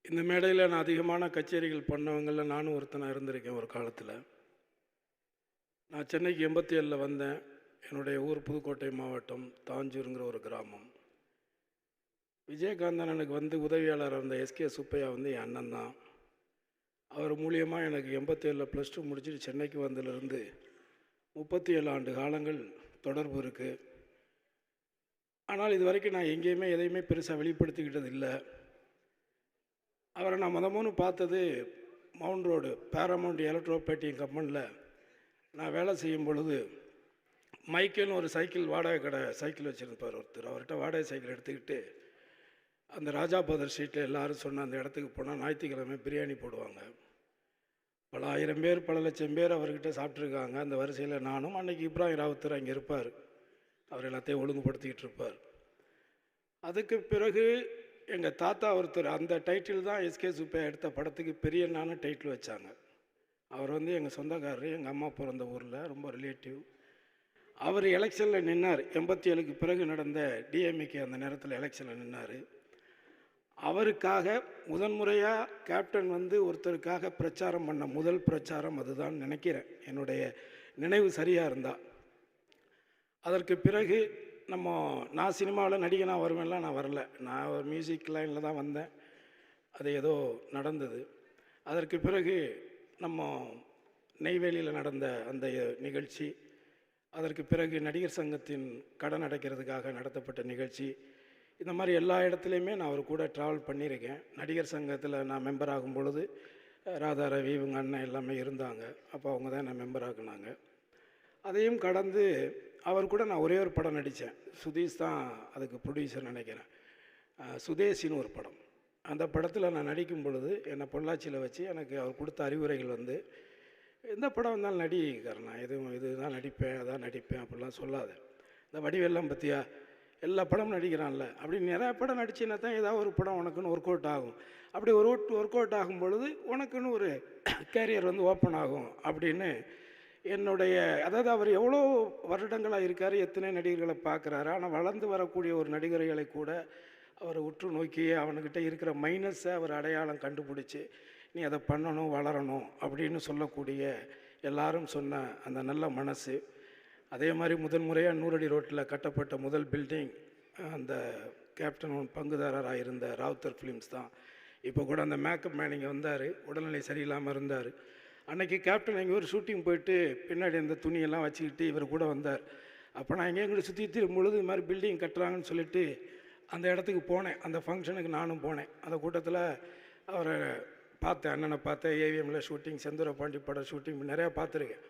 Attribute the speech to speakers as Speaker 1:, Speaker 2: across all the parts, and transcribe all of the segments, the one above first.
Speaker 1: இந்த மேடையில் நான் அதிகமான கச்சேரிகள் பண்ணவங்களில் நானும் ஒருத்தனாக இருந்திருக்கேன் ஒரு காலத்தில். நான் சென்னைக்கு 87 வந்தேன். என்னுடைய ஊர் புதுக்கோட்டை மாவட்டம் தாஞ்சூருங்கிற ஒரு கிராமம். விஜயகாந்தன் எனக்கு வந்து உதவியாளர் இருந்த எஸ்கே சுப்பையா வந்து என் அண்ணன் தான். அவர் மூலியமாக எனக்கு 87 +2 முடிச்சுட்டு சென்னைக்கு வந்ததுலேருந்து 37 ஆண்டு காலங்கள் தொடர்பு இருக்குது. ஆனால் இது வரைக்கும் நான் எங்கேயுமே எதையுமே பெருசாக வெளிப்படுத்திக்கிட்டது இல்லை. அவரை நான் முதமுன்னு பார்த்தது மவுண்ட் ரோடு பேராமௌண்ட் எலக்ட்ரோபேட்டிங் கம்பெனியில் நான் வேலை செய்யும் பொழுது மைக்கேல்னு ஒரு சைக்கிள் வாடகை கடை சைக்கிள் வச்சுருப்பார் ஒருத்தர். அவர்கிட்ட வாடகை சைக்கிள் எடுத்துக்கிட்டு அந்த ராஜாபதர் ஸ்ட்ரீட்டில் எல்லோரும் சொன்ன அந்த இடத்துக்கு போனால் ஞாயிற்றுக்கிழமை பிரியாணி போடுவாங்க. பல ஆயிரம் பேர் பல லட்சம் பேர் அவர்கிட்ட சாப்பிட்ருக்காங்க. அந்த வரிசையில் நானும். அன்றைக்கி இப்ராஹிம் ராவுத்தர் அங்கே இருப்பார். அவர் எல்லாத்தையும் ஒழுங்குபடுத்திக்கிட்டு இருப்பார். அதுக்கு பிறகு எங்கள் தாத்தா ஒருத்தர், அந்த டைட்டில் தான் எஸ்கே சுப்பையா எடுத்த படத்துக்கு பெரியண்ணான்னு டைட்டில் வச்சாங்க. அவர் வந்து எங்கள் சொந்தக்காரர், எங்கள் அம்மா பிறந்த ஊரில் ரொம்ப ரிலேட்டிவ். அவர் எலெக்ஷனில் நின்னார். 87க்கு பிறகு நடந்த டிஎம்கே அந்த நேரத்தில் எலெக்ஷனில் நின்னார். அவருக்காக முதன்முறையாக கேப்டன் வந்து ஒருத்தருக்காக பிரச்சாரம் பண்ண முதல் பிரச்சாரம் அதுதான் நினைக்கிறேன், என்னுடைய நினைவு சரியாக இருந்தால். அதற்கு பிறகு நான் சினிமாவில் நடிகனாக வருவேன்லாம் நான் வரல. நான் ஒரு மியூசிக் லைனில் தான் வந்தேன். அது ஏதோ நடந்தது. அதற்கு பிறகு நெய்வேலியில் நடந்த அந்த நிகழ்ச்சி, அதற்கு பிறகு நடிகர் சங்கத்தின் கடன் அடைக்கிறதுக்காக நடத்தப்பட்ட நிகழ்ச்சி, இந்த மாதிரி எல்லா இடத்துலையுமே நான் அவர் கூட ட்ராவல் பண்ணியிருக்கேன். நடிகர் சங்கத்தில் நான் மெம்பர் ஆகும் பொழுது ராதா ரவி இவங்க அண்ணன் எல்லாமே இருந்தாங்க. அப்போ அவங்க தான் என்னை மெம்பர் ஆக்குனாங்க. அதையும் கடந்து அவர் கூட நான் ஒரே ஒரு படம் நடித்தேன். சுதீஷ் தான் அதுக்கு ப்ரொடியூசர் நினைக்கிறேன். சுதேசின்னு ஒரு படம். அந்த படத்தில் நான் நடிக்கும் பொழுது என்னை பொள்ளாச்சியில் வச்சு எனக்கு அவர் கொடுத்த அறிவுரைகள் வந்து, எந்த படம் வந்தாலும் நடிக்கிறேன், நான் இதுதான் நடிப்பேன் அதான் நடிப்பேன் அப்படிலாம் சொல்லாது. இந்த வடிவெல்லாம் பற்றியா எல்லா படமும் நடிக்கிறான்ல, அப்படி நிறையா படம் நடிச்சின்னா தான் ஏதாவது ஒரு படம் உனக்குன்னு ஒர்க் அவுட் ஆகும். அப்படி ஒர்க் அவுட் ஆகும் பொழுது உனக்குன்னு ஒரு கேரியர் வந்து ஓப்பன் ஆகும் அப்படின்னு அதாவது அவர் எவ்வளோ வருடங்களாக இருக்கார், எத்தனை நடிகர்களை பார்க்குறாரு. ஆனால் வளர்ந்து வரக்கூடிய ஒரு நடிகர்களை கூட அவரை உற்று நோக்கி அவனுக்கிட்ட இருக்கிற மைனஸை அவர் அடையாளம் கண்டுபிடிச்சி, நீ அதை பண்ணணும் வளரணும் அப்படின்னு சொல்லக்கூடிய எல்லாரும் சொன்ன அந்த நல்ல மனசு. அதே மாதிரி முதன்முறையாக 100 அடி ரோட்டில் கட்டப்பட்ட முதல் பில்டிங் அந்த கேப்டன் பங்குதாரராக இருந்த ராவுத்தர் ஃபிலிம்ஸ் தான். இப்போ கூட அந்த மேக்கப் மேன் இங்கே வந்தார், உடல்நிலை சரியில்லாமல் இருந்தார். அன்றைக்கி கேப்டன் எங்கே ஒரு ஷூட்டிங் போயிட்டு பின்னாடி அந்த துணியெல்லாம் வச்சுக்கிட்டு இவர் கூட வந்தார். அப்போ நான் எங்கேயும் சுற்றி திரும்பும் பொழுது இது மாதிரி பில்டிங் கட்டுறாங்கன்னு சொல்லிட்டு அந்த இடத்துக்கு போனேன். அந்த ஃபங்க்ஷனுக்கு நானும் போனேன். அந்த கூட்டத்தில் அவரை பார்த்தேன், அண்ணனை பார்த்தேன். ஏவிஎம்மில் ஷூட்டிங், செந்தூர பாண்டி பட ஷூட்டிங் நிறையா பார்த்துருக்கேன்.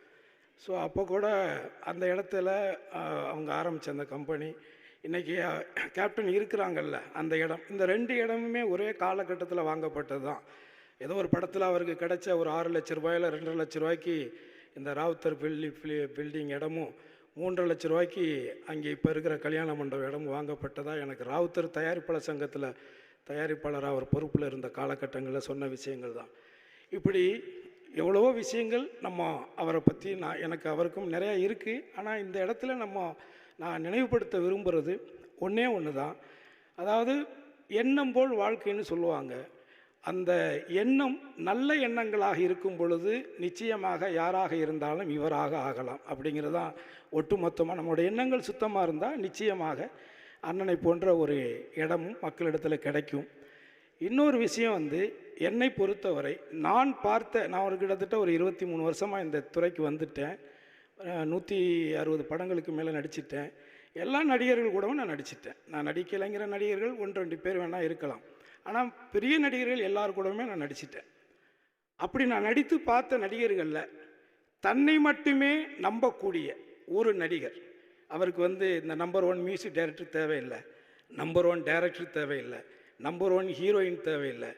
Speaker 1: ஸோ அப்போ கூட அந்த இடத்துல அவங்க ஆரம்பித்த அந்த கம்பெனி, இன்றைக்கி கேப்டன் இருக்கிறாங்கல்ல அந்த இடம், இந்த 2 இடமுமே ஒரே காலகட்டத்தில் வாங்கப்பட்டது தான். ஏதோ ஒரு படத்தில் அவருக்கு கிடைச்ச ஒரு 6 லட்ச ரூபாயில் 2.5 லட்ச ரூபாய்க்கு இந்த ராவுத்தர் பில்டிங் இடமும் 3.5 லட்ச ரூபாய்க்கு அங்கே இப்போ இருக்கிற கல்யாண மண்டபம் இடமும் வாங்கப்பட்டதாக எனக்கு ராவுத்தர் தயாரிப்பாளர் சங்கத்தில் தயாரிப்பாளராக அவர் பொறுப்பில் இருந்த காலகட்டங்களில் சொன்ன விஷயங்கள் தான். இப்படி எவ்வளவோ விஷயங்கள் அவரை பற்றி எனக்கு அவருக்கும் நிறையா இருக்குது. ஆனால் இந்த இடத்துல நான் நினைவுபடுத்த விரும்புகிறது ஒன்றே ஒன்று தான். அதாவது எண்ணம் போல் வாழ்க்கைன்னு சொல்லுவாங்க. அந்த எண்ணம் நல்ல எண்ணங்களாக இருக்கும் பொழுது நிச்சயமாக யாராக இருந்தாலும் இவராக ஆகலாம் அப்படிங்கிறது தான் ஒட்டுமொத்தமாக. நம்மளுடைய எண்ணங்கள் சுத்தமாக இருந்தால் நிச்சயமாக அண்ணனை போன்ற ஒரு இடமும் மக்களிடத்தில் கிடைக்கும். இன்னொரு விஷயம் வந்து, என்னை பொறுத்தவரை நான் ஒரு கிட்டத்தட்ட ஒரு 23 வருஷமாக இந்த துறைக்கு வந்துட்டேன். 160 படங்களுக்கு மேலே நடிச்சிட்டேன். எல்லா நடிகர்கள் கூடவும் நான் நடிச்சிட்டேன். நான் நடிக்கலைங்கிற நடிகர்கள் 1-2 பேர் வேணால் இருக்கலாம். ஆனால் பெரிய நடிகர்கள் எல்லாரு கூடவுமே நான் நடிச்சிட்டேன். அப்படி நான் நடித்து பார்த்த நடிகர்களில் தன்னை மட்டுமே நம்பக்கூடிய ஒரு நடிகர், அவருக்கு வந்து இந்த நம்பர் 1 மியூசிக் டைரக்டர் தேவையில்லை, நம்பர் 1 டைரக்டர் தேவையில்லை, நம்பர் 1 ஹீரோயின் தேவையில்லை,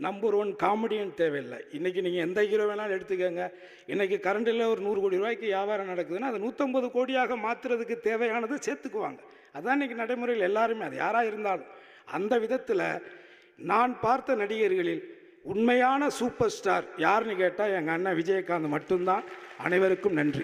Speaker 1: நம்பர் 1 காமெடியன் தேவையில்லை. இன்றைக்கி நீங்கள் எந்த ஹீரோ வேணாலும் எடுத்துக்கோங்க. இன்றைக்கி கரண்டில் ஒரு 100 கோடி ரூபாய்க்கு வியாபாரம் நடக்குதுன்னா அதை 150 கோடியாக மாற்றுறதுக்கு தேவையானது சேர்த்துக்குவாங்க. அதுதான் இன்றைக்கி நடைமுறையில் எல்லாருமே, அது யாராக இருந்தாலும். அந்த விதத்தில் நான் பார்த்த நடிகர்களில் உண்மையான சூப்பர் ஸ்டார் யாருன்னு கேட்டால் எங்கள் அண்ணன் விஜயகாந்த் மட்டும்தான். அனைவருக்கும் நன்றி.